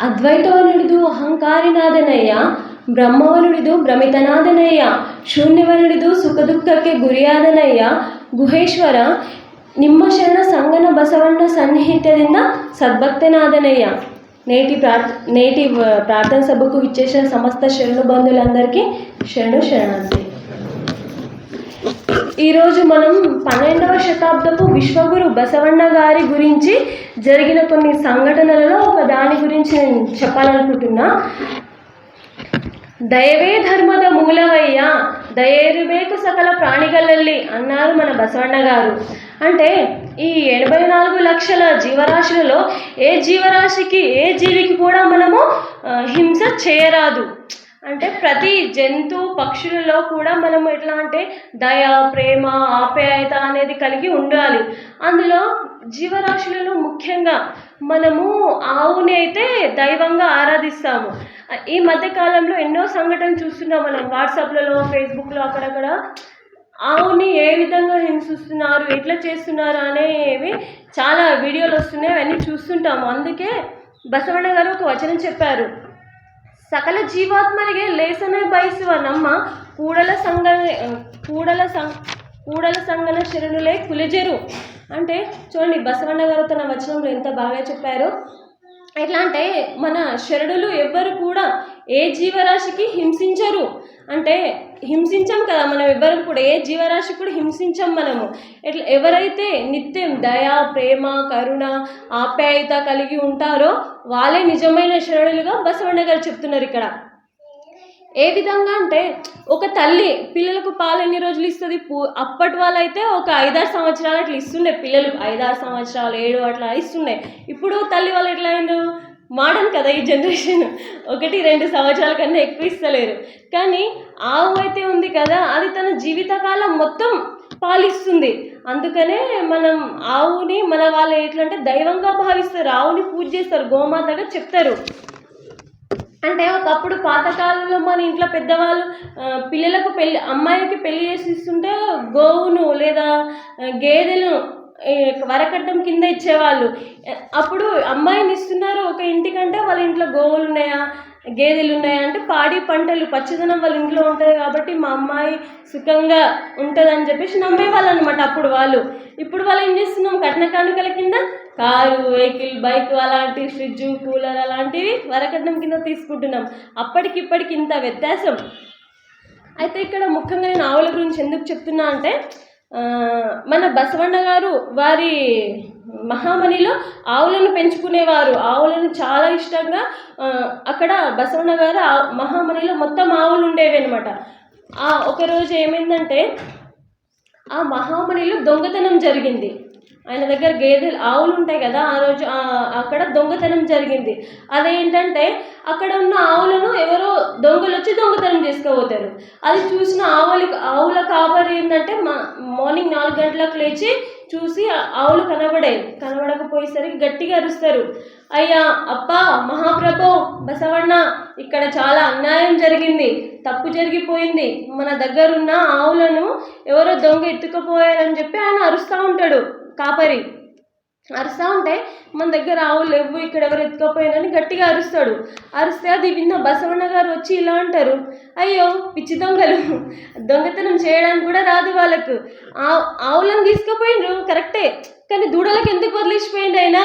ಅದ್ವೈತವನುಡಿದು ಅಹಂಕಾರಿನಾದನಯ್ಯ, ಬ್ರಹ್ಮವನುಡಿದು ಭ್ರಮಿತನಾದನಯ್ಯ, ಶೂನ್ಯವನುಡಿದು ಸುಖ ದುಃಖಕ್ಕೆ ಗುರಿಯಾದನಯ್ಯ. ಗುಹೇಶ್ವರ ನಿಮ್ಮ ಶರಣ ಸಂಗನ ಬಸವಣ್ಣ ಸನ್ನಿಹಿತ್ಯದಿಂದ సద్భక్తనాదనయ్య. నేటి ప్రార్థన సభకు విచ్చేసిన సమస్త శరణు బంధువులందరికీ శరణార్థి. ఈరోజు మనం 12వ శతాబ్దపు విశ్వగురు బసవಣ್ణ గారి గురించి జరిగిన కొన్ని సంఘటనలలో ఒక దాని గురించి నేను చెప్పాలనుకుంటున్నా. దయవే ధర్మದ ಮೂಲವಯ್ಯ, దయేరుಬೇಕು సకల ప్రాణిಗಳಲ್ಲಿ అన్నారు మన బసవಣ್ణ గారు. అంటే ఈ 84 లక్షల జీవరాశులలో ఏ జీవరాశికి ఏ జీవికి కూడా మనము హింస చేయరాదు. అంటే ప్రతి జంతు పక్షులలో కూడా మనం ఎట్లా అంటే దయ, ప్రేమ, ఆప్యాయత అనేది కలిగి ఉండాలి. అందులో జీవరాశులలో ముఖ్యంగా మనము ఆవుని అయితే దైవంగా ఆరాధిస్తాము. ఈ మధ్యకాలంలో ఎన్నో సంఘటనలు చూస్తున్నాం మనం వాట్సాప్లలో, ఫేస్బుక్లో, అక్కడక్కడ ఆవుని ఏ విధంగా హింసిస్తున్నారు, ఎట్లా చేస్తున్నారు అనేవి చాలా వీడియోలు వస్తున్నాయి, అవన్నీ చూస్తుంటాము. అందుకే బసవಣ್ಣ గారు ఒక వచనం చెప్పారు, సకల జీవాత్మರಿಗೆ ಲೇಸನೆ ಬಯಸುವ ನಮ್ಮ ಕೂಡಲ సంగన శరణులే కులజరు. అంటే చూడండి బసవಣ್ణ గారు తన వచనంలో ఎంత బాగా చెప్పారో. ఎట్లా అంటే మన శరణులు ఎవ్వరు కూడా ఏ జీవరాశికి హింసించరు. అంటే హింసించం కదా మనం ఎవ్వరు కూడా, ఏ జీవరాశి కూడా హింసించం మనము. ఎట్లా ఎవరైతే నిత్యం దయ, ప్రేమ, కరుణ, ఆప్యాయత కలిగి ఉంటారో వాళ్ళే నిజమైన శరణులుగా బసవಣ್ణ గారు చెప్తున్నారు ఇక్కడ. ఏ విధంగా అంటే ఒక తల్లి పిల్లలకు పాలు ఎన్ని రోజులు ఇస్తుంది? అప్పటి వాళ్ళైతే ఒక 5-6 సంవత్సరాలు అట్లా ఇస్తుండే పిల్లలు, 5-6 సంవత్సరాలు 7 అట్లా ఇస్తుండే. ఇప్పుడు తల్లి వాళ్ళు ఎట్లా అయినారు, మోడర్న్ కదా ఈ జనరేషన్, 1-2 సంవత్సరాల కన్నా ఎక్కువ ఇస్తలేరు. కానీ ఆవు అయితే ఉంది కదా, అది తన జీవితకాలం మొత్తం పాలిస్తుంది. అందుకనే మనం ఆవుని మన వాళ్ళు ఎట్లా అంటే దైవంగా భావిస్తారు, ఆవుని పూజ చేస్తారు, గోమాతగా చెప్తారు. అంటే ఒకప్పుడు పాతకాలంలో మన ఇంట్లో పెద్దవాళ్ళు పిల్లలకు అమ్మాయికి పెళ్లి చేసి ఇస్తుంటే గోవును లేదా గేదెను వరకట్నం కింద ఇచ్చేవాళ్ళు. అప్పుడు అమ్మాయిని ఇస్తున్నారు ఒక ఇంటికంటే వాళ్ళ ఇంట్లో గోవులు ఉన్నాయా, గేదెలు ఉన్నాయా అంటే పాడి పంటలు పచ్చదనం వాళ్ళ ఇంట్లో ఉంటుంది కాబట్టి మా అమ్మాయి సుఖంగా ఉంటుంది అని చెప్పేసి నమ్మేవాళ్ళు అనమాట అప్పుడు వాళ్ళు. ఇప్పుడు వాళ్ళు ఏం చేస్తున్నాం, కట్న కానుకల కింద కారు, వెహికల్, బైక్ అలాంటి, ఫ్రిడ్జ్, కూలర్ అలాంటివి వరకట్నం కింద తీసుకుంటున్నాం. అప్పటికిప్పటికి ఇంత వ్యత్యాసం. అయితే ఇక్కడ ముఖ్యంగా నేను ఆవుల గురించి ఎందుకు చెప్తున్నా అంటే మన బసవಣ್ణ గారు వారి మహామణిలో ఆవులను పెంచుకునేవారు, ఆవులను చాలా ఇష్టంగా. అక్కడ బసవಣ್ణ గారు మహామణిలో మొత్తం ఆవులు ఉండేవి అనమాట. ఒకరోజు ఏమైందంటే ఆ మహామణిలో దొంగతనం జరిగింది. ఆయన దగ్గర ఆవులు ఉంటాయి కదా, ఆ రోజు అక్కడ దొంగతనం జరిగింది. అదేంటంటే అక్కడ ఉన్న ఆవులను ఎవరో దొంగలు వచ్చి దొంగతనం చేసుకోబోతారు. అది చూసిన ఆవుల కాపరి ఏంటంటే మార్నింగ్ 4 గంటలకు లేచి చూసి ఆవులు కనబడకపోయేసరికి గట్టిగా అరుస్తారు, అయ్యా, అప్పా, మహాప్రభో, బసవಣ್ణ, ఇక్కడ చాలా అన్యాయం జరిగింది, తప్పు జరిగిపోయింది, మన దగ్గరున్న ఆవులను ఎవరో దొంగ ఎత్తుకుపోయారని చెప్పి ఆయన అరుస్తూ ఉంటాడు. కాపరి అరుస్తూ ఉంటే మన దగ్గర ఆవులు లేవు, ఇక్కడ ఎవరు ఎత్తుకపోయారని గట్టిగా అరుస్తాడు. అరిస్తే అది విన్న బసవಣ್ణ గారు వచ్చి ఇలా అంటారు, అయ్యో పిచ్చి దొంగలు, దొంగతనం చేయడానికి కూడా రాదు వాళ్ళకు, ఆవులను తీసుకుపోయిండ్రు కరెక్టే, కానీ దూడలకు ఎందుకు వదిలేసిపోయిండు ఆయన?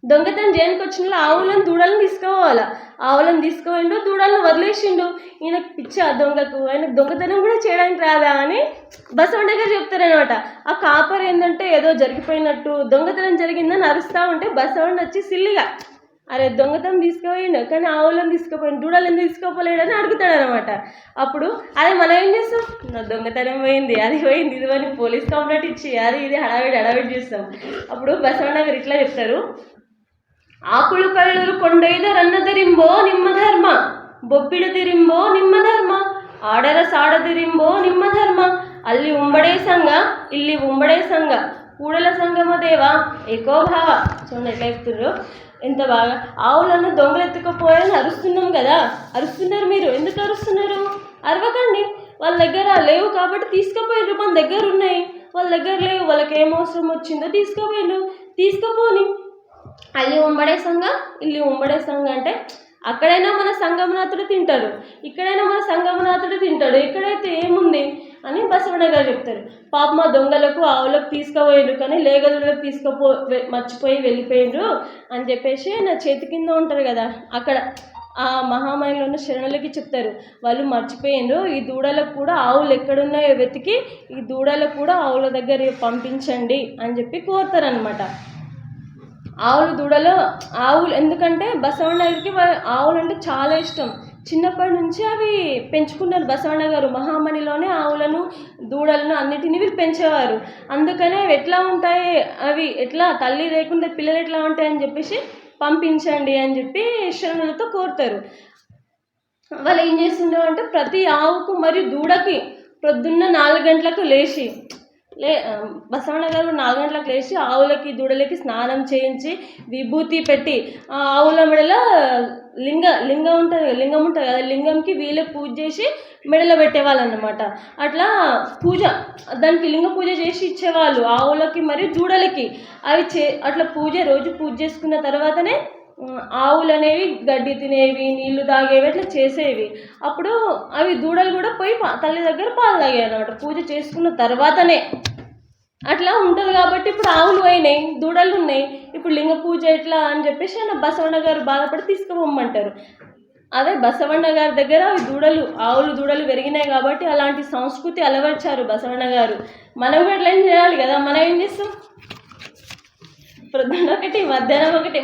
దొంగతనం చేయడానికి వచ్చిన దూడలను తీసుకోవాలా, ఆవులను తీసుకోండు, దూడలను వదిలేసిండు, ఈయనకు పిచ్చ దొంగకు, ఆయన దొంగతనం కూడా చేయడానికి రాదా అని బసవಣ್ణ గారు చెప్తారనమాట. ఆ కాపర్ ఏంటంటే ఏదో జరిగిపోయినట్టు దొంగతనం జరిగిందని అరుస్తూ ఉంటే బసవಣ್ణ వచ్చి సిల్లిగా, అరే దొంగతనం తీసుకుపోయిండు కానీ ఆవులను తీసుకుపోయిండు, దూడలు ఎందుకు తీసుకోపోలేడని అడుగుతాడు అనమాట. అప్పుడు అదే మనం ఏం చేస్తాం, నా దొంగతనం పోయింది, అది పోయింది, ఇది అని పోలీస్ కంప్లైంట్ ఇచ్చి అది ఇది హడావిడి చేస్తాం. అప్పుడు బసవಣ್ణ గారు ఇట్లా చెప్తారు, ಆಕುಳು ಕಳ್ಳರು ಕೊಂಡೊಯ್ದರನ್ನದರಿಂಬೋ ನಿಮ್ಮ ಧರ್ಮ, ಬೊಬ್ಬಿಡದಿರಿಂಬೋ ನಿಮ್ಮ ಧರ್ಮ, ಆಡರ ಸಾಡದಿರಿಂಬೋ ನಿಮ್ಮ ಧರ್ಮ, ಅಲ್ಲಿ ಉಂಬಡೆ ಸಂಘ ಇಲ್ಲಿ ಉಂಬಡೆ ಸಂಘ, కూడల సంగమ దేవ ఏకోభావ. చూడండి ఎట్లా చెప్తున్నారు, ఎంత బాగా. ఆవులను దొంగలు ఎత్తుకుపోయాలని అరుస్తున్నాం కదా, అరుస్తున్నారు. మీరు ఎందుకు అరుస్తున్నారు? అరవకండి, వాళ్ళ దగ్గర లేవు కాబట్టి తీసుకుపోయినారు, మన దగ్గర ఉన్నాయి, వాళ్ళ దగ్గర లేవు, వాళ్ళకి ఏం అవసరం వచ్చిందో తీసుకుపోయినారు, తీసుకుపోని. ಅಲ್ಲಿ ఉమ్మడే సంఘ ಇಲ್ಲಿ ఉమ్మడే సంఘ అంటే అక్కడైనా మన సంగమనాథుడు తింటాడు, ఇక్కడైనా మన సంగమనాథుడు తింటాడు, ఇక్కడైతే ఏముంది అని బసవಣ್ణ గారు చెప్తారు. పాప మా దొంగలకు ఆవులకు తీసుకుపోయిండ్రు కానీ లేగదులకు మర్చిపోయి వెళ్ళిపోయిండ్రు అని చెప్పేసి నా చేతి కింద ఉంటారు కదా అక్కడ ఆ మహామాయిలో ఉన్న శరణులకి చెప్తారు, వాళ్ళు మర్చిపోయిండ్రు, ఈ దూడలకు కూడా ఆవులు ఎక్కడున్నాయో వెతికి ఈ దూడలకు కూడా ఆవుల దగ్గర పంపించండి అని చెప్పి కోరుతారనమాట. ఆవులు ఎందుకంటే బసవಣ್ణ గారికి ఆవులు అంటే చాలా ఇష్టం, చిన్నప్పటి నుంచి అవి పెంచుకున్నారు బసవಣ್ణ గారు. మహామణిలోనే ఆవులను దూడలను అన్నిటినీ వీళ్ళు పెంచేవారు. అందుకనే అవి ఎట్లా ఉంటాయి, అవి ఎట్లా తల్లి లేకుండా పిల్లలు ఎట్లా ఉంటాయని చెప్పేసి పంపించండి అని చెప్పి శరణులతో కోరుతారు. వాళ్ళు ఏం చేస్తుండో అంటే ప్రతి ఆవుకు మరియు దూడకి ప్రొద్దున్న 4 గంటలకు లేచి బసవಣ್ణ గారు 4 గంటలకు లేచి ఆవులకి దూడలకి స్నానం చేయించి విభూతి పెట్టి ఆవుల మెడలో లింగం ఉంటుంది కదా, లింగంకి వీళ్ళే పూజ చేసి మెడలో పెట్టేవాళ్ళు అన్నమాట. అట్లా దానికి లింగ పూజ చేసి ఇచ్చేవాళ్ళు ఆవులకి మరియు దూడలకి. అవి అట్లా రోజు పూజ చేసుకున్న తర్వాతనే ఆవులు అనేవి గడ్డి తినేవి, నీళ్లు తాగేవి, అట్లా చేసేవి. అప్పుడు అవి దూడలు కూడా పోయి తల్లి దగ్గర పాలు తాగాయి అన్నమాట పూజ చేసుకున్న తర్వాతనే. అట్లా ఉంటుంది కాబట్టి ఇప్పుడు ఆవులు అయినాయి, దూడలు ఉన్నాయి, ఇప్పుడు లింగ పూజ ఎట్లా అని చెప్పేసి బసవಣ್ణ గారు బాధపడి తీసుకుపోమ్మంటారు. అదే బసవಣ್ణ గారి దగ్గర ఆవులు దూడలు పెరిగినాయి కాబట్టి అలాంటి సంస్కృతి అలవర్చారు బసవಣ್ణ గారు. మనం కూడా ఎట్లా ఏం చేయాలి కదా, మనం ఏం చేస్తాం, ప్రొద్దున ఒకటి మధ్యాహ్నం ఒకటి.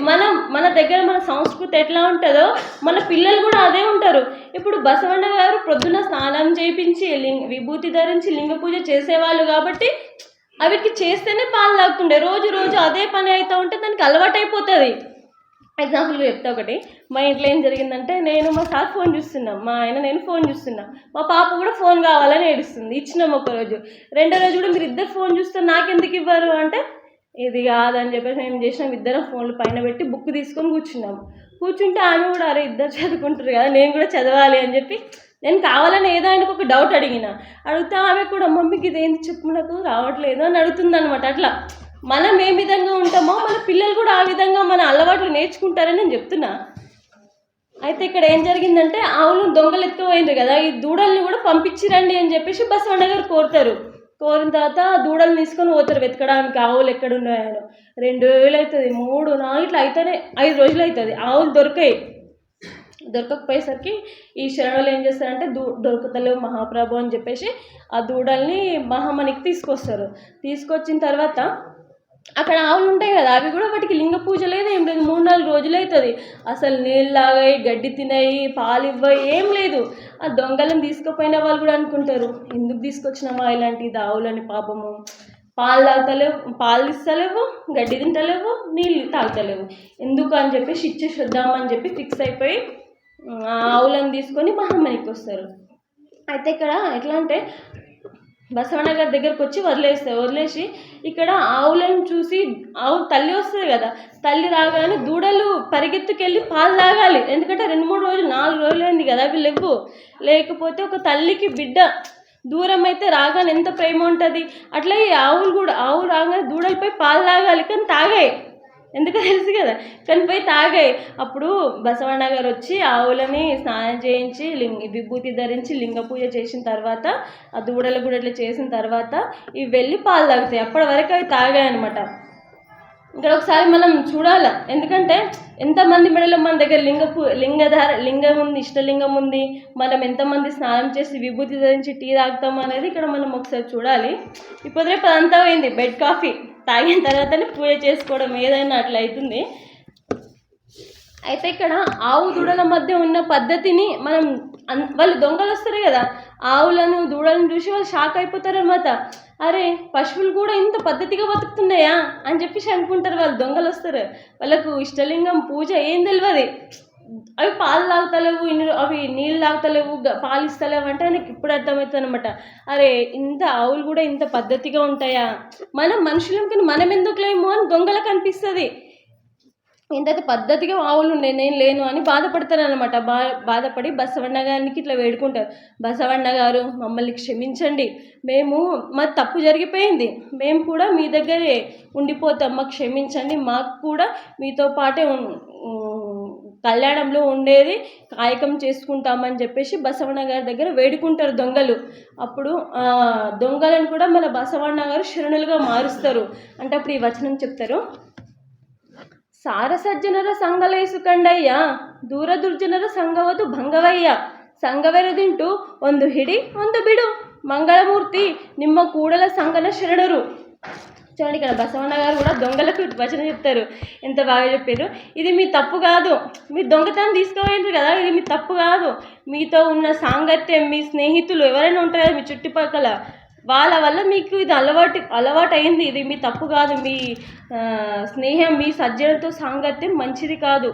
మన దగ్గర మన సంస్కృతి ఎట్లా ఉంటుందో మన పిల్లలు కూడా అదే ఉంటారు. ఇప్పుడు బసవಣ್ణ గారు ప్రొద్దున స్నానం చేయించి విభూతి ధరించి లింగ పూజ చేసేవాళ్ళు కాబట్టి అవిటికి చేస్తేనే పాలు తాగుతుండే. రోజు అదే పని అవుతూ ఉంటే దానికి అలవాటు అయిపోతుంది. ఎగ్జాంపుల్గా చెప్తా ఒకటి. మా ఇంట్లో ఏం జరిగిందంటే, మా సార్ ఫోన్ చూస్తున్నాం, మా ఆయన నేను ఫోన్ చూస్తున్నాం, మా పాప కూడా ఫోన్ కావాలని ఏడుస్తుంది. ఇచ్చినాం ఒకరోజు. రెండో రోజు కూడా మీరు ఇద్దరు ఫోన్ చూస్తే నాకెందుకు ఇవ్వరు అంటే, ఇది కాదని చెప్పేసి మేము చేసినాం, ఇద్దరం ఫోన్లు పైన పెట్టి బుక్ తీసుకొని కూర్చుంటే ఆమె కూడా అరే ఇద్దరు చదువుకుంటారు కదా నేను కూడా చదవాలి అని చెప్పి నేను కావాలని ఏదో ఆయనకు ఒక డౌట్ అడిగితే ఆమె కూడా మమ్మీకి ఇదేంటి చెప్పు నాకు రావట్లేదు అని అడుగుతుంది అనమాట. అట్లా మనం ఏ విధంగా ఉంటామో మన పిల్లలు కూడా ఆ విధంగా మన అలవాట్లు నేర్చుకుంటారని నేను చెప్తున్నా. అయితే ఇక్కడ ఏం జరిగిందంటే ఆవులు దొంగలు ఎత్తుకుపోయిండ్రు కదా, ఈ దూడల్ని కూడా పంపించిరండి అని చెప్పేసి బసవಣ್ణ గారు కోరుతారు. కోరిన తర్వాత దూడలు తీసుకొని పోతారు వెతకడానికి ఆవులు ఎక్కడున్నాయో. 2 రోజులు అవుతుంది, 3, 4 ఇట్లా అయితేనే 5 రోజులు అవుతుంది. ఆవులు దొరకకపోయేసరికి ఈ శరణులు ఏం చేస్తారంటే దొరకతలేవు మహాప్రభు అని చెప్పేసి ఆ దూడల్ని మహామణికి తీసుకొస్తారు. తీసుకొచ్చిన తర్వాత అక్కడ ఆవులు ఉంటాయి కదా, అవి కూడా వాటికి లింగ పూజ లేదు, ఏం లేదు. 3-4 రోజులు అవుతుంది. అసలు నీళ్ళు తాగాయి, గడ్డి తినాయి, పాలు ఇవ్వాయి, ఏం లేదు. ఆ దొంగలను తీసుకుపోయిన వాళ్ళు కూడా అనుకుంటారు, ఎందుకు తీసుకొచ్చినామా ఇలాంటి ఆవులని, పాపము పాలు తాగుతలేవు, పాలు ఇస్తలేవు, గడ్డి తింటలేవు, నీళ్ళు తాగుతలేవు, ఎందుకు అని చెప్పేసి ఇచ్చేసి వద్దామని చెప్పి ఫిక్స్ అయిపోయి ఆవులను తీసుకొని మహామణికి వస్తారు. అయితే ఇక్కడ ఎట్లా అంటే బసవಣ್ణ గారి దగ్గరకు వచ్చి వదిలేసి ఇక్కడ ఆవులను చూసి తల్లి వస్తుంది కదా, తల్లి రాగానే దూడలు పరిగెత్తుకెళ్ళి పాలు తాగాలి. ఎందుకంటే 2-3 రోజులు 4 రోజులు అయింది కదా అవి లేకపోతే ఒక తల్లికి బిడ్డ దూరం అయితే రాగానే ఎంత ప్రేమ ఉంటుంది. అట్లా ఈ ఆవులు రాగానే దూడలపై పాలు తాగాలి, కానీ తాగాయి, ఎందుకో తెలుసు కదా, కానీ పోయి తాగాయి. అప్పుడు బసవಣ್ణ గారు వచ్చి ఆవులని స్నానం చేయించి విభూతి ధరించి లింగ పూజ చేసిన తర్వాత ఆ దూడలు కూడా ఇట్లా చేసిన తర్వాత ఇవి వెళ్ళి పాలు తాగుతాయి. అప్పటి వరకు అవి తాగాయి అనమాట. ఇక్కడ ఒకసారి మనం చూడాలి, ఎందుకంటే ఎంతమంది మెడలో మన దగ్గర లింగం ఉంది, ఇష్టలింగం ఉంది, మనం ఎంతమంది స్నానం చేసి విభూతి ధరించి టీ తాగుతాం అనేది ఇక్కడ మనం ఒకసారి చూడాలి. ఇప్పుడు రేపు అదంతా పోయింది, బెడ్ కాఫీ తాగిన తర్వాతనే పూజ చేసుకోవడం ఏదైనా అట్లా అవుతుంది. అయితే ఇక్కడ ఆవు దూడల మధ్య ఉన్న పద్ధతిని వాళ్ళు దొంగలు వస్తారు కదా, ఆవులను దూడలను చూసి వాళ్ళు షాక్ అయిపోతారు అనమాట. అరే పశువులు కూడా ఇంత పద్ధతిగా బతుకుతున్నాయా అని చెప్పేసి అనుకుంటారు. వాళ్ళు దొంగలు వస్తారు, వాళ్ళకు ఇష్టలింగం పూజ ఏం తెలియదు, అవి పాలు తాగుతలేవు, అవి నీళ్ళు తాగుతలేవు, పాలు ఇస్తలేవు అంటే ఆయనకి ఇప్పుడు అర్థమవుతుంది అనమాట. అరే ఇంత ఆవులు కూడా ఇంత పద్ధతిగా ఉంటాయా, మనం మనుషులం కానీ మనం ఎందుకు లేమో అని దొంగలకు అనిపిస్తుంది. ఏంటంటే పద్ధతిగా ఆవులు ఉండే నేను లేను అని బాధపడతారనమాట. బాధపడి బసవಣ್ణ గారికి ఇట్లా వేడుకుంటారు, బసవಣ್ణ గారు మమ్మల్ని క్షమించండి, మాది తప్పు జరిగిపోయింది, మేము కూడా మీ దగ్గరే ఉండిపోతాం, మాకు క్షమించండి, మాకు కూడా మీతో పాటే కళ్యాణంలో ఉండేది కాయకం చేసుకుంటామని చెప్పేసి బసవಣ್ణ గారి దగ్గర వేడుకుంటారు దొంగలు. అప్పుడు దొంగలను కూడా మన బసవಣ್ణ గారు శరణులుగా మారుస్తారు. అంటే అప్పుడు ఈ వచనం చెప్తారు, ಸಾರಸಜ್ಜನರ ಸಂಗಲೇಸು ಕಂಡಯ್ಯ ದೂರ ದುರ್ಜನರ ಸಂಗವದು ಭಂಗವಯ್ಯ ಸಂಗವೆರದಿಂಟು ಒಂದು ಹಿಡಿ ಒಂದು ಬಿಡು మంగళమూర్తి నిమ్మ కూడల సంగన శరణురు. చూడండి, ఇక్కడ బసవಣ್ణ గారు కూడా దొంగలకు వచనం చెప్తారు, ఎంత బాగా చెప్పారు. ఇది మీ తప్పు కాదు, మీరు దొంగతనం తీసుకోవాలి కదా, ఇది మీ తప్పు కాదు, మీతో ఉన్న సాంగత్యం, మీ స్నేహితులు ఎవరైనా ఉంటారు కదా మీ చుట్టుపక్కల, వాళ్ళ వల్ల మీకు ఇది అలవాటు అయింది, ఇది మీ తప్పు కాదు, మీ స్నేహం, మీ సజ్జలతో సాంగత్యం మంచిది కాదు,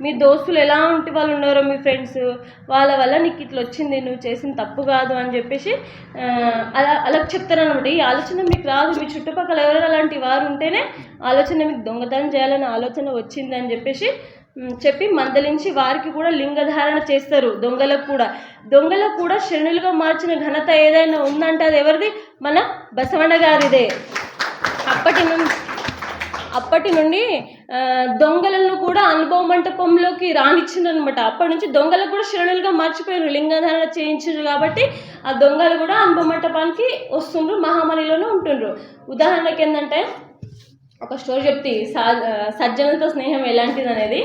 మీ దోస్తులు ఎలా ఉంటే వాళ్ళు ఉన్నారో మీ ఫ్రెండ్స్, వాళ్ళ వల్ల నీకు ఇట్లా వచ్చింది, నువ్వు చేసిన తప్పు కాదు అని చెప్పేసి అలా చెప్తారనమాట. ఈ ఆలోచన మీకు రాదు, మీ చుట్టుపక్కల ఎవరైనా అలాంటి వారు ఉంటేనే ఆలోచన మీకు దొంగతనం చేయాలనే ఆలోచన వచ్చింది అని చెప్పి మందలించి వారికి కూడా లింగధారణ చేస్తారు. దొంగలకు కూడా శరణులుగా మార్చిన ఘనత ఏదైనా ఉందంటే అది ఎవరిది? మన బసవಣ್ణ గారిదే. అప్పటి నుండి దొంగలను కూడా అనుభవ మంటపంలోకి రానిచ్చిండ్రనమాట. అప్పటి నుంచి దొంగలకు కూడా శరణులుగా మార్చిపోయారు, లింగధారణ చేయించారు కాబట్టి ఆ దొంగలు కూడా అనుభవ మంటపానికి వస్తుండ్రు, మహామణిలోనే ఉంటుండ్రు. ఉదాహరణకి ఏంటంటే ఒక స్టోరీ చెప్తే సజ్జనులతో స్నేహం ఎలాంటిది అనేది.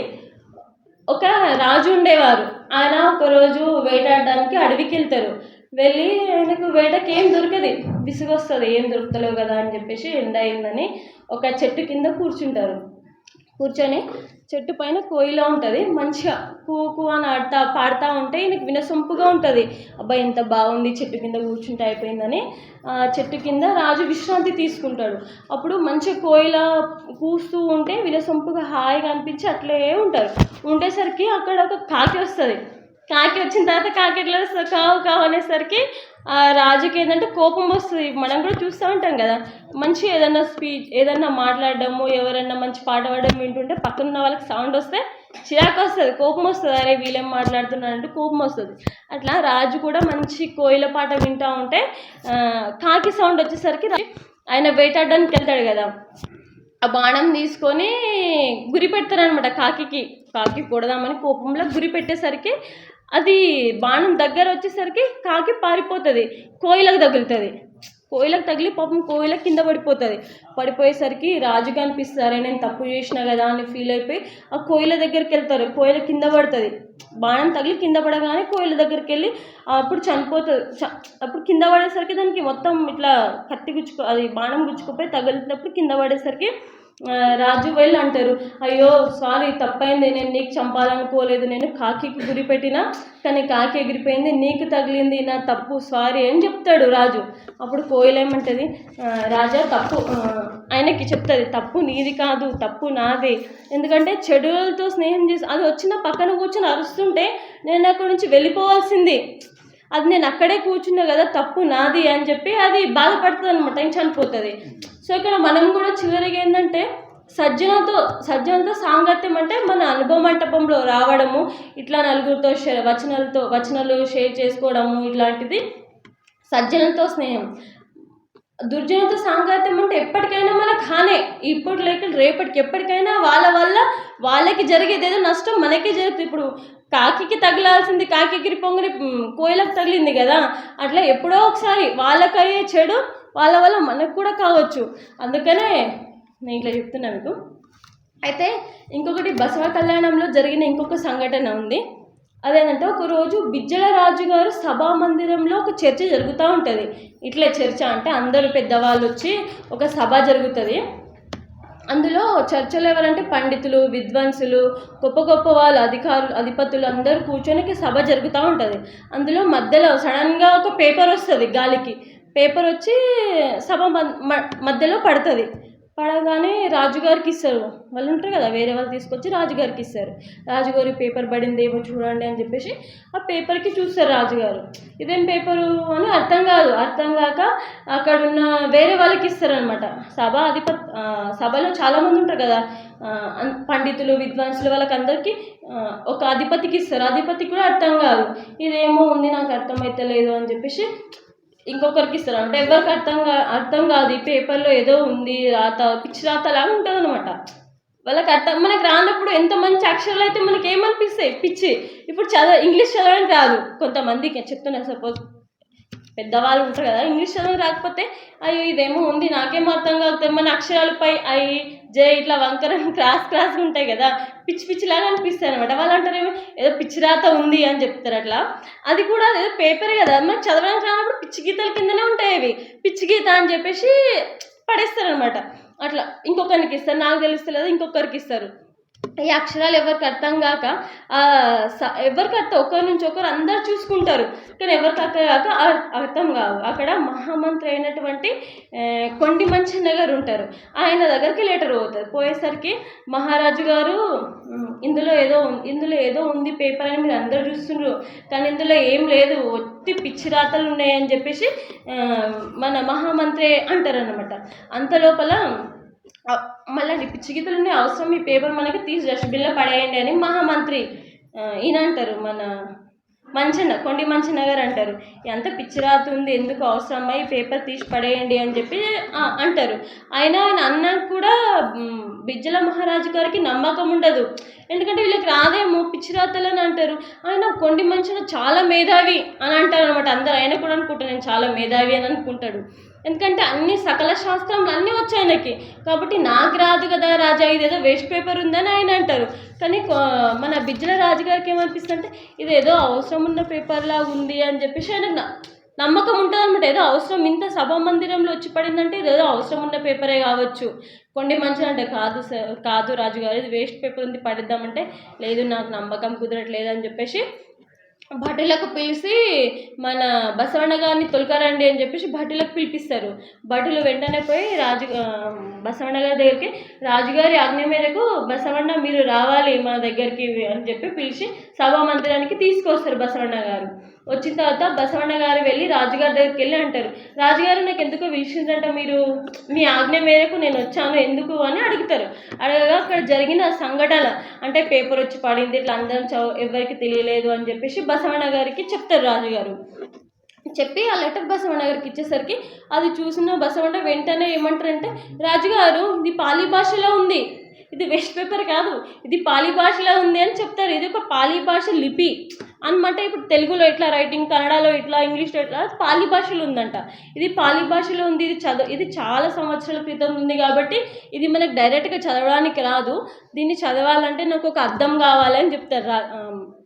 ఒక రాజు ఉండేవారు, ఆయన ఒకరోజు వేటాడడానికి అడవికి వెళ్తారు. వెళ్ళి ఆయనకు వేటకి ఏం దొరకదు, విసుగొస్తుంది, ఏం దొరుకుతలేవు కదా అని చెప్పేసి ఎండ అయిందని ఒక చెట్టు కింద కూర్చొని చెట్టు పైన కోయిల ఉంటుంది, మంచిగా కూ అని పాడుతూ ఉంటే ఈయనకు వినసొంపుగా ఉంటుంది. అబ్బాయి ఎంత బాగుంది, చెట్టు కింద కూర్చుంటే అయిపోయిందని చెట్టు కింద రాజు విశ్రాంతి తీసుకుంటాడు. అప్పుడు మంచిగా కోయిల కూస్తూ ఉంటే వినసొంపుగా హాయిగా అనిపించి అట్లే ఉండేసరికి అక్కడ ఒక కాకి వస్తుంది. కాకి వచ్చిన తర్వాత కాకి ఎట్లా వస్తుంది, కావు అనేసరికి రాజుకి ఏంటంటే కోపం వస్తుంది. మనం కూడా చూస్తూ ఉంటాం కదా, మంచి ఏదన్నా మాట్లాడడము, ఎవరన్నా మంచి పాట పాడడం వింటుంటే పక్కన ఉన్న వాళ్ళకి సౌండ్ వస్తే చిరాకు వస్తుంది, కోపం వస్తుంది, అరే వీళ్ళేం మాట్లాడుతున్నారంటే కోపం వస్తుంది. అట్లా రాజు కూడా మంచి కోయిల పాట వింటూ ఉంటే కాకి సౌండ్ వచ్చేసరికి ఆయన వేటాడడానికి వెళ్తాడు కదా, ఆ బాణం తీసుకొని గురి పెడతారనమాట కాకి కొడదామని కోపంలో గురి పెట్టేసరికి అది బాణం దగ్గర వచ్చేసరికి కాకి పారిపోతుంది, కోయిలకు తగిలి పాపం కోయిల కింద పడిపోయేసరికి రాజుగా అనిపిస్తారు, నేను తప్పు చేసినా కదా అని ఫీల్ అయిపోయి ఆ కోయిల దగ్గరికి వెళ్తారు. కోయిల కింద పడుతుంది, బాణం తగిలి కింద పడగానే కోయిల దగ్గరికి వెళ్ళి అప్పుడు చనిపోతుంది. అప్పుడు కింద పడేసరికి దానికి మొత్తం ఇట్లా అది బాణం గుచ్చుకుపోయి తగిలినప్పుడు కింద పడేసరికి రాజు వెళ్ళి అంటారు, అయ్యో సారీ తప్పైంది, నేను నీకు చంపాలనుకోలేదు, నేను కాకికి గురి పెట్టినా కానీ కాకి ఎగిరిపోయింది, నీకు తగిలింది, నా తప్పు, సారీ అని చెప్తాడు రాజు. అప్పుడు కోయిల ఏమంటుంది, రాజా తప్పు ఆయనకి చెప్తుంది, తప్పు నీది కాదు, తప్పు నాదే, ఎందుకంటే చెడులతో స్నేహం చేసి అది వచ్చిన పక్కన కూర్చొని అరుస్తుంటే నేను అక్కడి నుంచి వెళ్ళిపోవాల్సింది, అది నేను అక్కడే కూర్చున్నా కదా, తప్పు నాది అని చెప్పి అది బాధపడుతుంది అనమాట, ఆయన చనిపోతుంది. సో ఇక్కడ మనం కూడా చివరిగా ఏంటంటే సజ్జనతో సాంగత్యం అంటే మన అనుభవ మంటపంలో రావడము, ఇట్లా నలుగురితో వచనాలు షేర్ చేసుకోవడము, ఇట్లాంటిది సజ్జనంతో స్నేహం. దుర్జనంతో సాంగత్యం అంటే ఎప్పటికైనా మనకు హానే, ఇప్పుడు లేక రేపటికి ఎప్పటికైనా వాళ్ళ వల్ల వాళ్ళకి జరిగేది ఏదో నష్టం మనకే జరుగుతుంది. ఇప్పుడు కాకి తగిలాల్సింది కాకి ఎగిరిపోంగని కోయిలకు తగిలింది కదా, అట్లా ఎప్పుడో ఒకసారి వాళ్ళకయ్యే చెడు వాళ్ళ వల్ల మనకు కూడా కావచ్చు. అందుకనే నేను ఇట్లా చెప్తున్నా మీకు. అయితే ఇంకొకటి బసవ కళ్యాణంలో జరిగిన ఇంకొక సంఘటన ఉంది. అదేంటంటే ఒకరోజు బిజ్జల రాజు గారు సభా మందిరంలో ఒక చర్చ జరుగుతూ ఉంటుంది. ఇట్లే చర్చ అంటే అందరూ పెద్దవాళ్ళు వచ్చి ఒక సభ జరుగుతుంది. అందులో చర్చలు ఎవరంటే పండితులు, విద్వాంసులు, గొప్ప వాళ్ళు, అధిపతులు అందరూ కూర్చొని సభ జరుగుతూ ఉంటుంది. అందులో మధ్యలో సడన్గా ఒక పేపర్ వస్తుంది, గాలికి పేపర్ వచ్చి సభ మధ్యలో పడుతుంది. పడగానే రాజుగారికి ఇస్తారు. వాళ్ళు ఉంటారు కదా, వేరే వాళ్ళు తీసుకొచ్చి రాజుగారికి ఇస్తారు. రాజుగారి పేపర్ పడింది ఏమో చూడండి అని చెప్పేసి ఆ పేపర్కి చూస్తారు రాజుగారు. ఇదేం పేపరు అని అర్థం కాక అక్కడ ఉన్న వేరే వాళ్ళకి ఇస్తారనమాట. సభలో చాలామంది ఉంటారు కదా, పండితులు విద్వాంసులు, వాళ్ళకి అందరికీ ఒక అధిపతికి ఇస్తారు. అధిపతికి కూడా అర్థం కాదు, ఇదేమో ఉంది నాకు అర్థమైతలేదు అని చెప్పేసి ఇంకొకరికి ఇస్తారు. అంటే ఎవరికి అర్థం కాదు, ఈ పేపర్లో ఏదో ఉంది, రాత పిచ్చి రాత లాగా ఉంటుంది అనమాట. వాళ్ళకి మనకు రానప్పుడు ఎంత మంచి అక్షరాలు అయితే మనకి ఏమనిపిస్తాయి, పిచ్చి. ఇప్పుడు ఇంగ్లీష్ చదవడానికి రాదు కొంతమందికి, చెప్తున్నా సపోజ్ పెద్దవాళ్ళు ఉంటారు కదా, ఇంగ్లీష్ చదవడం రాకపోతే అయ్యో ఇదేమో ఉంది నాకేమో అర్థం కాకపోతే మన అక్షరాలపై అవి ఇట్లా వంకరం క్రాస్గా ఉంటాయి కదా, పిచ్చిలాగా అనిపిస్తాయి అనమాట. వాళ్ళు అంటారేమో ఏదో పిచ్చి రాత ఉంది అని చెప్తారు. అట్లా అది కూడా ఏదో పేపరే కదా, మనకు చదవడానికి రానప్పుడు పిచ్చి గీతల కిందనే ఉంటాయి అవి, పిచ్చి గీత అని చెప్పేసి పడేస్తారనమాట. అట్లా ఇంకొకరికి ఇస్తారు, నాకు తెలుస్తలేదు ఇంకొకరికి ఇస్తారు. ఈ అక్షరాలు ఎవరికి అర్థం కాక ఒకరి నుంచి ఒకరు అందరు చూసుకుంటారు, కానీ ఎవరికి అర్థం కావు. అక్కడ మహామంత్రి అయినటువంటి కొండి మంచన్న గారు ఉంటారు. ఆయన దగ్గరికి లెటర్ పోయేసరికి మహారాజు గారు ఇందులో ఏదో ఉంది పేపర్ అని మీరు అందరు చూస్తున్నారు, కానీ ఇందులో ఏం లేదు, ఒట్టి పిచ్చి రాతలు ఉన్నాయని చెప్పేసి మన మహామంత్రి అంటారనమాట. అంత లోపల మళ్ళీ పిచ్చి గీతలు ఉన్నాయి, అవసరం ఈ పేపర్ మనకి తీసి డస్ట్బిన్లో పడేయండి అని మహామంత్రి ఈయన అంటారు, మన కొండి మంచన్న గారు అంటారు. ఎంత పిచ్చి రాత ఉంది, ఎందుకు అవసరమా ఈ పేపర్ తీసి పడేయండి అని చెప్పి అంటారు. ఆయన అన్నాక కూడా బిజ్జల మహారాజు గారికి నమ్మకం ఉండదు, ఎందుకంటే వీళ్ళకి రాదేమో పిచ్చి రాతలు అని అంటారు. ఆయన కొండి మంచన్న చాలా మేధావి అని అంటారు అనమాట. అందరూ ఆయన కూడా అనుకుంటారు నేను చాలా మేధావి అని అనుకుంటాడు, ఎందుకంటే అన్ని సకల శాస్త్రంలో అన్నీ వచ్చాయి ఆయనకి, కాబట్టి నాకు రాదు కదా రాజా, ఇదేదో వేస్ట్ పేపర్ ఉందని ఆయన అంటారు. కానీ మన బిజ్జల రాజుగారికి ఏమనిపిస్తుంది అంటే ఇదేదో అవసరం ఉన్న పేపర్లా ఉంది అని చెప్పేసి ఆయనకు నమ్మకం ఉంటుంది అనమాట. ఏదో అవసరం, ఇంత సభా మందిరంలో వచ్చి పడిందంటే ఇదేదో అవసరం ఉన్న పేపరే కావచ్చు. కొండి మంచి అంటే కాదు రాజుగారు, ఇది వేస్ట్ పేపర్ ఉంది పడిద్దామంటే లేదు నాకు నమ్మకం కుదరట్లేదు అని చెప్పేసి భటులకు పిలిచి మన బసవಣ್ణ గారిని తొలకరండి అని చెప్పేసి భటులకు పిలిపిస్తారు. భటులు వెంటనే పోయి బసవಣ್ణ గారి దగ్గరికి రాజుగారి ఆజ్ఞ మేరకు బసవಣ್ణ మీరు రావాలి మన దగ్గరికి అని చెప్పి పిలిచి సభా మందిరానికి తీసుకొస్తారు. బసవಣ್ణ గారు వచ్చిన తర్వాత బసవಣ್ణ గారు వెళ్ళి రాజుగారి దగ్గరికి వెళ్ళి అంటారు, రాజుగారు నాకు ఎందుకో పిలిచిందంట, మీరు మీ ఆజ్ఞ మేరకు నేను వచ్చాను ఎందుకు అని అడుగుతారు. అడగగా అక్కడ జరిగిన సంఘటన అంటే పేపర్ వచ్చి పడింది, ఇట్లా అందరం ఎవరికి తెలియలేదు అని చెప్పేసి బసవಣ್ణ గారికి చెప్తారు. రాజుగారు చెప్పి ఆ లెటర్ బసవಣ್ణ గారికి ఇచ్చేసరికి అది చూసిన బసవಣ್ణ వెంటనే ఏమంటారంటే, రాజుగారు ఇది పాలీ భాషలో ఉంది, ఇది వెస్ట్ పేపర్ కాదు, ఇది పాలీ భాషలో ఉంది అని చెప్తారు. ఇది ఒక పాలీ భాష లిపి అనమాట. ఇప్పుడు తెలుగులో ఇట్లా రైటింగ్, కన్నడలో ఇట్లా, ఇంగ్లీష్లో ఇట్లా పాలీ భాషలో ఉందంట. ఇది పాలీ భాషలో ఉంది, ఇది చాలా సంవత్సరాల క్రితం ఉంది కాబట్టి ఇది మనకు డైరెక్ట్గా చదవడానికి రాదు, దీన్ని చదవాలంటే నాకు ఒక అద్దం కావాలని చెప్తారు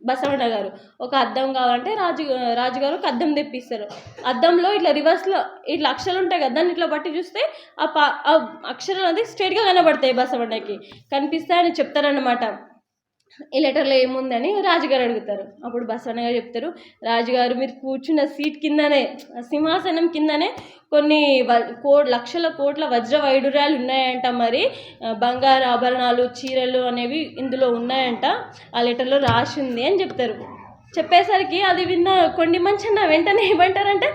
బసవಣ್ణ గారు. ఒక అద్దం కావాలంటే రాజుగారు ఒక అద్దం తెప్పిస్తారు. అద్దంలో ఇట్లా రివర్స్లో ఇట్లా అక్షరాలు ఉంటాయి కదా, దాన్ని ఇట్లా బట్టి చూస్తే ఆ అక్షరాలు అనేది స్ట్రైట్గా కనబడతాయి, బసవಣ್ಣకి కనిపిస్తాయని చెప్తారన్నమాట. ఈ లెటర్లో ఏముందని రాజుగారు అడుగుతారు. అప్పుడు బసవಣ್ణ గారు చెప్తారు, రాజుగారు మీరు కూర్చున్న సీట్ కిందనే, సింహాసనం కిందనే కొన్ని లక్షల కోట్ల వజ్ర వైడూర్యాలు ఉన్నాయంట, మరి బంగారు ఆభరణాలు చీరలు అనేవి ఇందులో ఉన్నాయంట, ఆ లెటర్లో రాసి ఉంది అని చెప్తారు. చెప్పేసరికి అది విన్న కొండి మంచన్న వెంటనే ఏమంటారంటే,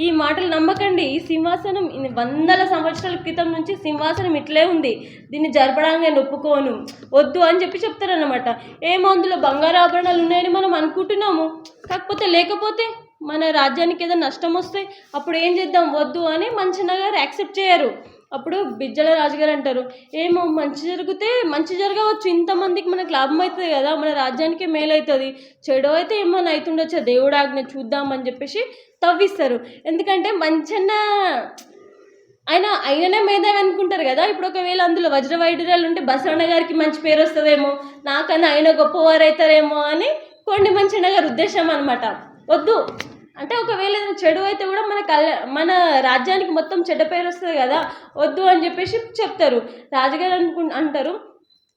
ఈ మాటలు నమ్మకండి, ఈ సింహాసనం వందల సంవత్సరాల క్రితం నుంచి సింహాసనం ఇట్లే ఉంది, దీన్ని జరపడానికి నేను ఒప్పుకోను, వద్దు అని చెప్పి చెప్తారన్నమాట. ఏమో అందులో బంగారు ఆభరణాలు ఉన్నాయని మనం అనుకుంటున్నాము, లేకపోతే మన రాజ్యానికి ఏదో నష్టం వస్తే అప్పుడు ఏం చేద్దాం, వద్దు అని మంచన్న గారు యాక్సెప్ట్ చేయరు. అప్పుడు బిజ్జల రాజుగారు అంటారు, ఏమో మంచి జరిగితే మంచి జరగవచ్చు, ఇంతమందికి మనకు లాభం అవుతుంది కదా, మన రాజ్యానికే మేలవుతుంది, చెడు అయితే ఏమైనా అవుతుండొచ్చు, దేవుడు ఆజ్ఞ చూద్దామని చెప్పేసి తవ్విస్తారు. ఎందుకంటే మంచన్న ఆయననే మేధావి అనుకుంటారు కదా. ఇప్పుడు ఒకవేళ అందులో వజ్ర వైడూర్యాలు ఉంటే బసవಣ್ణ గారికి మంచి పేరు వస్తుందేమో, నాకన్నా ఆయన గొప్పవారు అవుతారేమో అని కొండి మంచన్న గారి ఉద్దేశం అనమాట. వద్దు అంటే ఒకవేళ చెడు అయితే కూడా మన రాజ్యానికి మొత్తం చెడ్డ పేరు వస్తుంది కదా, వద్దు అని చెప్పేసి చెప్తారు. రాజుగారు అంటారు,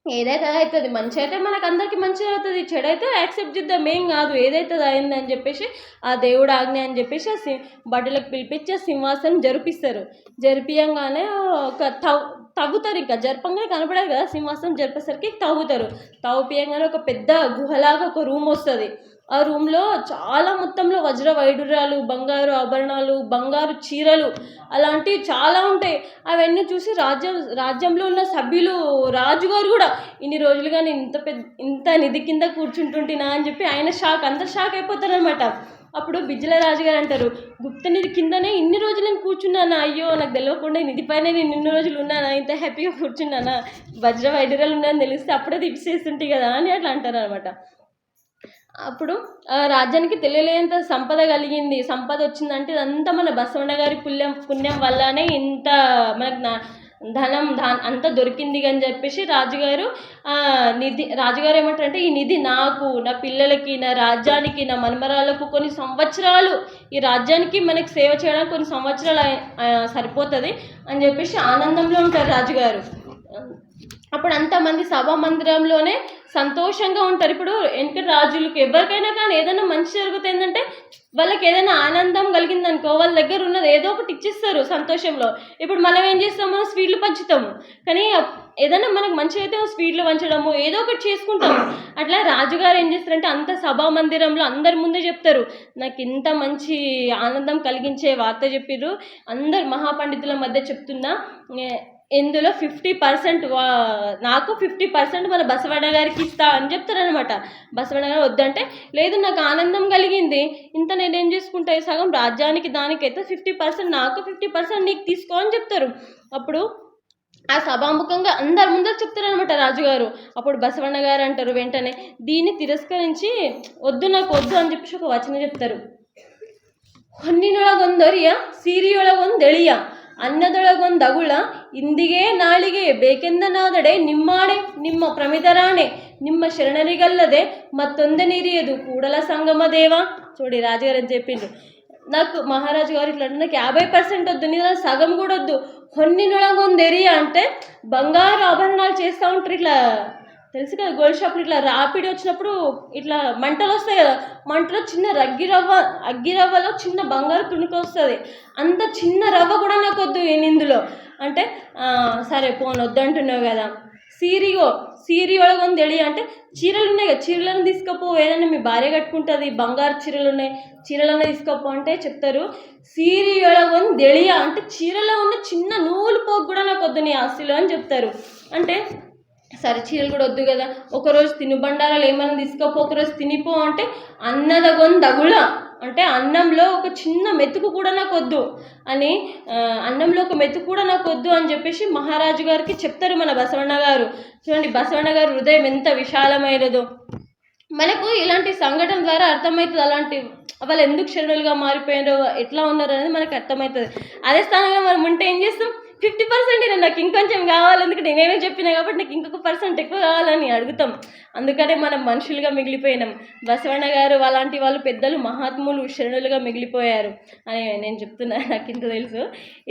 ఏదైతే అవుతుంది, మంచి అయితే మనకు అందరికీ మంచిగా అవుతుంది, చెడు అయితే యాక్సెప్ట్ చేద్దాం, ఏం కాదు, ఏదైతే అయింది అని చెప్పేసి ఆ దేవుడు ఆజ్ఞ అని చెప్పేసి బట్టలకు పిలిపించి సింహాసనం జరిపిస్తారు. జరిపియంగానే ఒక తవ్వుతారు, ఇంకా జరపంగానే కనపడదు కదా, సింహాసనం జరిపేసరికి తవ్వుతారు. తవ్వుపియంగానే ఒక పెద్ద గుహలాగా ఒక రూమ్ వస్తుంది. ఆ రూమ్లో చాలా మొత్తంలో వజ్ర వైడూర్యాలు, బంగారు ఆభరణాలు, బంగారు చీరలు అలాంటివి చాలా ఉంటాయి. అవన్నీ చూసి రాజ్యంలో ఉన్న సభ్యులు, రాజుగారు కూడా ఇన్ని రోజులుగా నేను ఇంత నిధి కింద కూర్చుంటుంటినా అని చెప్పి ఆయన అందరు షాక్ అయిపోతారనమాట. అప్పుడు బిజ్జల రాజుగారు అంటారు, గుప్త నిధి కిందనే ఇన్ని రోజులు నేను కూర్చున్నానా, అయ్యో నాకు తెలియకుండా నిధి పైన నేను ఇన్ని రోజులు ఉన్నానా, ఇంత హ్యాపీగా కూర్చున్నానా, వజ్ర వైడూర్యాలు ఉన్నాయని తెలిస్తే అప్పుడే తీసేస్తుంటే కదా అని అట్లా అంటారు అనమాట. అప్పుడు రాజ్యానికి తెలియలేంత సంపద కలిగింది. సంపద వచ్చిందంటే ఇదంతా మన బసవಣ್ణ గారి పుణ్యం వల్లనే ఇంత మనకు ధనం అంతా దొరికింది అని చెప్పేసి రాజుగారు ఏమంటారంటే, ఈ నిధి నాకు, నా పిల్లలకి, నా రాజ్యానికి, నా మన్మరాలకు కొన్ని సంవత్సరాలు, ఈ రాజ్యానికి మనకి సేవ చేయడానికి కొన్ని సంవత్సరాలు సరిపోతుంది అని చెప్పేసి ఆనందంలో ఉంటారు రాజుగారు. అప్పుడు అంతమంది సభా మందిరంలోనే సంతోషంగా ఉంటారు. ఇప్పుడు వెనకటి రాజులకి ఎవరికైనా కానీ ఏదైనా మంచి జరుగుతుందంటే వాళ్ళకి ఏదైనా ఆనందం కలిగిందనుకో, వాళ్ళ దగ్గర ఉన్నది ఏదో ఒకటి ఇచ్చిస్తారు సంతోషంలో. ఇప్పుడు మనం ఏం చేస్తాము, స్వీట్లు పంచుతాము, కానీ ఏదైనా మనకు మంచి అయితే స్వీట్లు పంచడము ఏదో ఒకటి చేసుకుంటాము. అట్లా రాజుగారు ఏం చేస్తారంటే అంత సభా మందిరంలో అందరి ముందే చెప్తారు, నాకు ఇంత మంచి ఆనందం కలిగించే వార్త చెప్పిర్రు, అందరు మహాపండితుల మధ్య చెప్తున్నా, ఇందులో 50% నాకు 50% మన బసవಣ್ణ గారికి ఇస్తా అని చెప్తారనమాట. బసవಣ್ణ గారు వద్దంటే, లేదు నాకు ఆనందం కలిగింది, ఇంత నేనేం చేసుకుంటా, సగం రాజ్యానికి దానికైతే 50% నాకు, 50% నీకు తీసుకో అని చెప్తారు. అప్పుడు ఆ సభాముఖంగా అందరి ముందర చెప్తారనమాట రాజుగారు. అప్పుడు బసవಣ್ణ గారు అంటారు వెంటనే, దీన్ని తిరస్కరించి వద్దు, నాకు వద్దు అని చెప్పేసి ఒక వచనం చెప్తారు. ಹೊನ್ನಿನೊಳಗೊಂದೊರಿಯ ಸೀರಿಯೊಳಗೊಂದೆಳಿಯ ಅನ್ನದೊಳಗೊಂದಗುಳ ಇಂದಿಗೆ ನಾಳಿಗೆ ಬೇಕೆಂದನಾದಡೆ ನಿಮ್ಮಾಣೆ ನಿಮ್ಮ ಪ್ರಮಿದರಾಣೆ ನಿಮ್ಮ ಶರಣರಿಗಲ್ಲದೆ మత్తొందనిరియదు కూడల సంగమ దేవా. చూడి రాజుగారు అని చెప్పిండు, నాకు మహారాజు గారు ఇట్లా నాకు 50% వద్దు, నీ సగం కూడా వద్దు, ಹೊನ್ನಿನೊಳಗೊಂದೆರಿಯ అంటే బంగారు ఆభరణాలు చేస్తూ ఉంటారు. ఇట్లా తెలుసు కదా, గోల్డ్ షాప్లో ఇట్లా రాపిడి వచ్చినప్పుడు ఇట్లా మంటలు వస్తాయి కదా, మంటలో చిన్న అగ్గిరవ్వలో చిన్న బంగారు తుణుకు వస్తుంది, అంత చిన్న రవ్వ కూడా నాకు వద్దు ఇందులో అంటే, సరే పోను వద్దంటున్నావు కదా, సీరియొಳಗೊಂದೆಳಿ అంటే చీరలు ఉన్నాయి కదా, చీరలను తీసుకపో, ఏదైనా మీ భార్య కట్టుకుంటుంది, బంగారు చీరలు ఉన్నాయి, చీరలన్నా తీసుకపో అంటే చెప్తారు. సీరియొಳಗೊಂದೆಳಿయ అంటే చీరలో ఉన్న చిన్న నూలు పోగు కూడా నాకు వద్దు నీ ఆస్తిలో అని చెప్తారు. అంటే సరే చీరలు కూడా వద్దు కదా, ఒకరోజు తినుబండారాలు ఏమైనా తీసుకోపో, ఒకరోజు తినిపో అంటే అన్నదగొందగుళ అంటే అన్నంలో ఒక చిన్న మెతుకు కూడా నాకు వద్దు అని, అన్నంలో ఒక మెతుకు కూడా నాకు వద్దు అని చెప్పేసి మహారాజు గారికి చెప్తారు మన బసవಣ್ణ గారు. చూడండి బసవಣ್ణ గారు హృదయం ఎంత విశాలమైనదో. మనకు ఇలాంటి సంఘటన ద్వారా అర్థమవుతుంది, అలాంటి వాళ్ళు ఎందుకు శరణులుగా మారిపోయారో, ఎట్లా ఉన్నారు అనేది మనకు అర్థమవుతుంది. అదే స్థానంలో మనం ఉంటే ఏం చేస్తాం, 50% నాకు ఇంకొంచెం కావాలి, ఎందుకంటే నేనే చెప్పినా కాబట్టి నాకు ఇంకొక % ఎక్కువ కావాలని అడుగుతాం. అందుకనే మనం మనుషులుగా మిగిలిపోయినాం. బసవಣ್ణ గారు అలాంటి వాళ్ళు పెద్దలు, మహాత్ములు శరణులుగా మిగిలిపోయారు అని నేను చెప్తున్నా, నాకు ఇంత తెలుసు.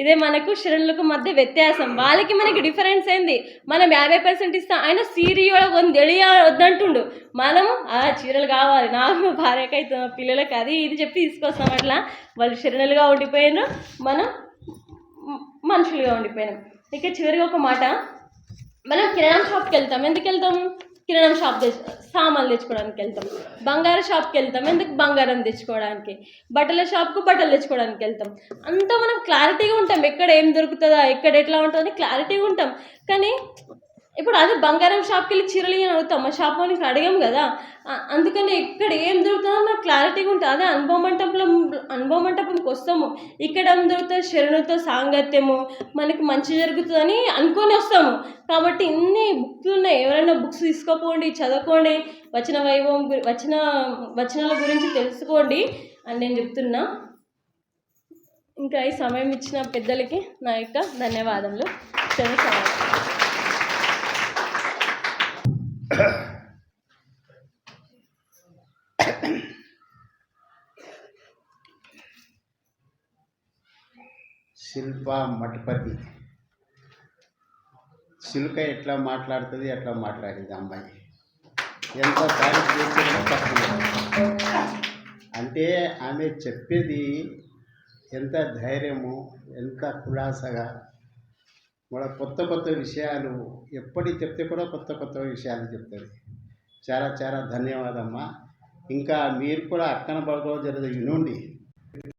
ఇదే మనకు శరణులకు మధ్య వ్యత్యాసం, వాళ్ళకి మనకి డిఫరెన్స్ ఏంది, మనం 50% ఇస్తాం, ఆయన సీరియొಳಗೊಂದೆಳಿ వద్దంటుండు, మనం చీరలు కావాలి నాకు, భార్యకి అయితే పిల్లలకి అది ఇది చెప్పి తీసుకొస్తాం. అట్లా వాళ్ళు శరణులుగా ఉండిపోయినారు, మనం మనుషులుగా ఉండిపోయినాం. ఇక చివరిగా ఒక మాట, మనం కిరాణం షాప్కి వెళ్తాం, ఎందుకు వెళ్తాం, కిరాణం షాప్ సామాన్లు తెచ్చుకోవడానికి వెళ్తాం. బంగారు షాప్కి వెళ్తాం, ఎందుకు, బంగారం తెచ్చుకోవడానికి. బట్టల షాప్కు బట్టలు తెచ్చుకోవడానికి వెళ్తాం. అంతా మనం క్లారిటీగా ఉంటాం, ఎక్కడ ఏం దొరుకుతుందా, ఎక్కడ ఎట్లా ఉంటుందని క్లారిటీగా ఉంటాం. కానీ ఇప్పుడు అదే బంగారం షాప్కి వెళ్ళి చీరలు అని అడుగుతాం, మా షాప్ వాళ్ళకి అడగం కదా, అందుకని ఎక్కడ ఏం దొరుకుతుందో మనకు క్లారిటీగా ఉంటుంది. అదే అనుభవ మంటపంకి వస్తాము, ఇక్కడ ఏం దొరుకుతుంది, శరణుతో సాంగత్యము, మనకి మంచి జరుగుతుందని అనుకొని వస్తాము. కాబట్టి ఇన్ని బుక్లు ఉన్నాయి, ఎవరైనా బుక్స్ తీసుకోపోండి, చదువుకోండి, వచన వైభవం వచనాల గురించి తెలుసుకోండి అని నేను చెప్తున్నా. ఇంకా ఈ సమయం ఇచ్చిన పెద్దలకి నా యొక్క ధన్యవాదములు. శిల్పా మఠపతి చిలుక ఎట్లా మాట్లాడుతుంది అట్లా మాట్లాడింది అమ్మాయి. ఎంత తారీఫ్ చేసినా తక్కువ. అంటే ఆమె చెప్పేది ఎంత ధైర్యము, ఎంత కులాసగా, కూడా కొత్త కొత్త విషయాలు ఎప్పటికి చెప్తే కూడా కొత్త కొత్త విషయాలు చెప్తుంది. చాలా చాలా ధన్యవాదమ్మా. ఇంకా మీరు కూడా అక్కన బాగో జర వినండి.